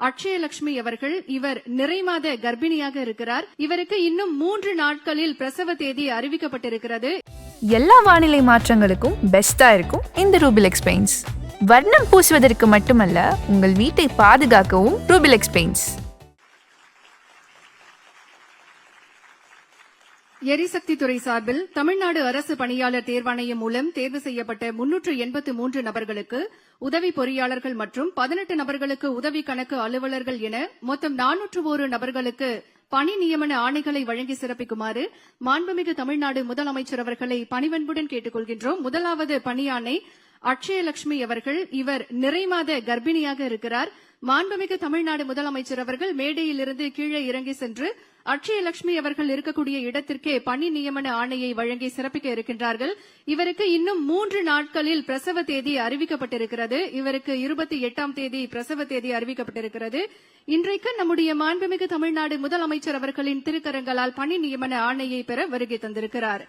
அக்ஷயலட்சுமி அவர்கள். இவர் நிறைமாத கர்ப்பிணியாக இருக்கிறார். இவருக்கு இன்னும் 3 நாட்களில் பிரசவ தேதி அறிவிக்கப்பட்டிருக்கிறது. எல்லா வானிலை மாற்றங்களுக்கும் பெஸ்டா இருக்கும் இந்த ரூபிலெக்ஸ் பெயிண்ட்ஸ். வர்ணம் பூசுவதற்கு மட்டுமல்ல, உங்கள் வீட்டை பாதுகாக்கவும் ரூபிலெக்ஸ் பெயிண்ட்ஸ். எரிசக்தி துறை சார்பில் தமிழ்நாடு அரசு பணியாளர் தேர்வாணையம் மூலம் தேர்வு செய்யப்பட்ட 383 நபர்களுக்கு உதவி பொறியாளர்கள் மற்றும் 18 நபர்களுக்கு உதவி கணக்கு அலுவலர்கள் என மொத்தம் 401 நபர்களுக்கு பணி நியமன ஆணைகளை வழங்கி சிறப்பிக்குமாறு மாண்புமிகு தமிழ்நாடு முதலமைச்சர் அவர்களை பணிவன்புடன் கேட்டுக் கொள்கின்றோம். முதலாவது பணியாணை அக்ஷயலட்சுமி அவர்கள். இவர் நிறைமாத கர்ப்பிணியாக இருக்கிறார். மாண்புமிகு தமிழ்நாடு முதலமைச்சர் அவர்கள் மேடையிலிருந்து கீழே இறங்கி சென்று அக்ஷயலட்சுமி அவர்கள் இருக்கக்கூடிய இடத்திற்கே பணி நியமன ஆணையை வழங்கி சிறப்பிக்க இருக்கின்றார்கள். இவருக்கு இன்னும் 3 நாட்களில் பிரசவ தேதி அறிவிக்கப்பட்டிருக்கிறது. இவருக்கு 28ஆம் தேதி பிரசவ தேதி அறிவிக்கப்பட்டிருக்கிறது. இன்றைக்கு நம்முடைய மாண்புமிகு தமிழ்நாடு முதலமைச்சர் அவர்களின் திருக்கரங்களால் பணி நியமன ஆணையை பெற வருகை தந்திருக்கிறார்.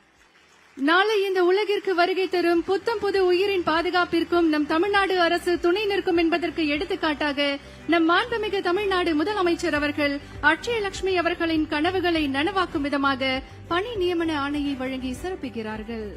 நாளை இந்த உலகிற்கு வருகை தரும் புத்தம் புது உயிரின் பாதுகாப்பிற்கும் நம் தமிழ்நாடு அரசு துணை நிற்கும் என்பதற்கு எடுத்துக்காட்டாக நம் மாண்புமிகு தமிழ்நாடு முதலமைச்சர் அவர்கள் அக்ஷயலட்சுமி அவர்களின் கனவுகளை நனவாக்கும் விதமாக பணி நியமன ஆணையை வழங்கி சிறப்பிக்கிறார்கள்.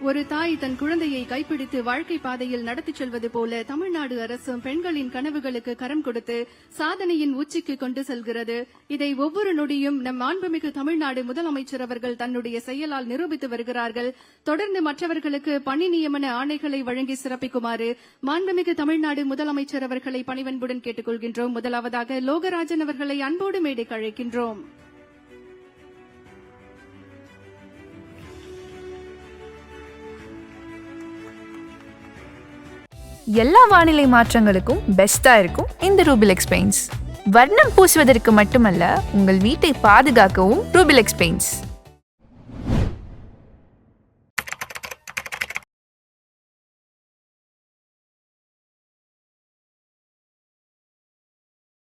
ஒரு தாய் தன் குழந்தையை கைப்பிடித்து வாழ்க்கை பாதையில் நடத்திச் செல்வது போல தமிழ்நாடு அரசும் பெண்களின் கனவுகளுக்கு கரம் கொடுத்து சாதனையின் உச்சிக்கு கொண்டு செல்கிறது. இதை ஒவ்வொரு நொடியும் நம் மாண்புமிகு தமிழ்நாடு முதலமைச்சர் அவர்கள் தன்னுடைய செயலால் நிரூபித்து வருகிறார்கள். தொடர்ந்து மற்றவர்களுக்கு பணி நியமன ஆணைகளை வழங்கி சிறப்பிக்குமாறு மாண்புமிகு தமிழ்நாடு முதலமைச்சர் அவர்களை பணிவன்புடன் கேட்டுக் கொள்கின்றோம். முதலாவதாக லோகராஜன் அவர்களை அன்போடு மேடைக்கு அழைக்கின்றோம். எல்லா வானிலை மாற்றங்களுக்கும் பெஸ்டா இருக்கும் இந்த ரூபிலெக்ஸ் பெயிண்ட்ஸ். வர்ணம் பூசுவதற்கு மட்டுமல்ல, உங்கள் வீட்டை பாதுகாக்கவும் ரூபிலெக்ஸ் பெயிண்ட்ஸ்.